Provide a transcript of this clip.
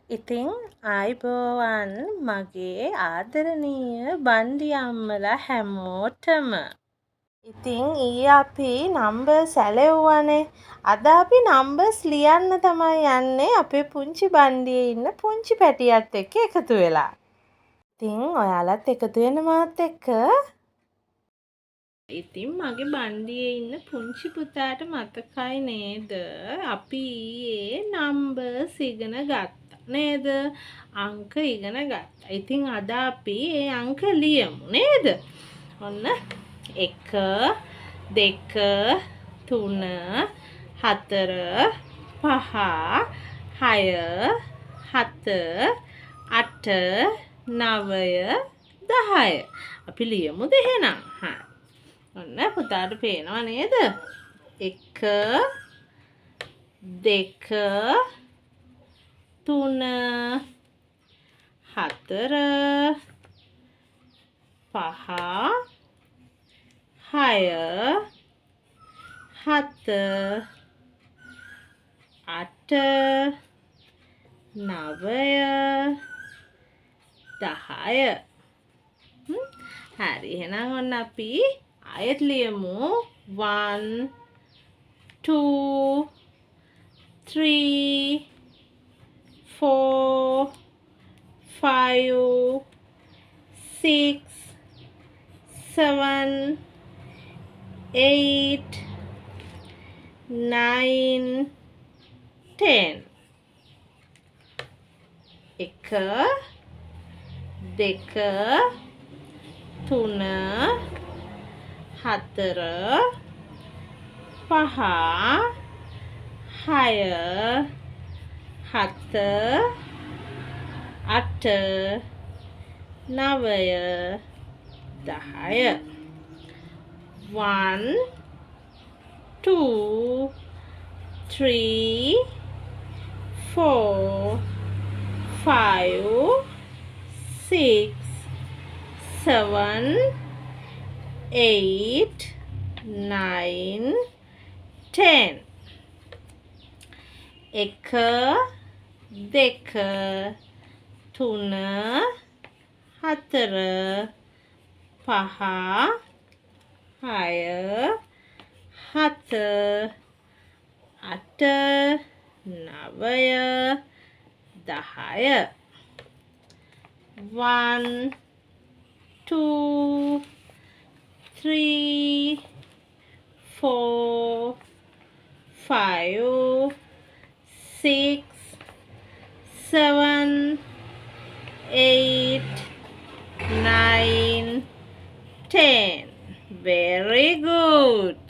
ඉතින් ආයිබෝවන් මගේ ආදරණීය බන්ඩි අම්මලා හැමෝටම. ඉතින් ඊයේ අපි නම්බර්ස් සැලෙව්වනේ. අද අපි නම්බර්ස් ලියන්න තමයි යන්නේ අපේ පුංචි බන්ඩියේ ඉන්න පුංචි පැටියත් එක්ක එකතු වෙලා. ඉතින් ඔයාලත් එකතු වෙන්න මාත් එක්ක. ඉතින් මගේ බන්ඩියේ ඉන්න පුංචි පුතාට මතකයි නේද? අපි ඊයේ නම්බර්ස් ඉගෙන ගත්තා. නේද? අංක ඉගෙන ගත්තා. ඉතින් අද අපි ඒ අංක ලියමු නේද? ඔන්න 1 2 3 4 5 6 7 8 9 10 අපි ලියමුද එහෙනම්? ඔන්න පුතාට පේනවා නේද? 1 2 3 4 5 6 7 8 9 10 හරි එහෙනම් ඔන්න අපි ආයෙත් ලියමු 1 2 3 4 5 6 7 8 9 10 එක දෙක තුන හතර පහ හය හත අට නවය දහය 1 2 3 4 5 6 7 8 9 10 එක දෙක තුන හතර පහ හය හත අට නවය දහය 1 2 3 4 5 6 7 8 9 10 very good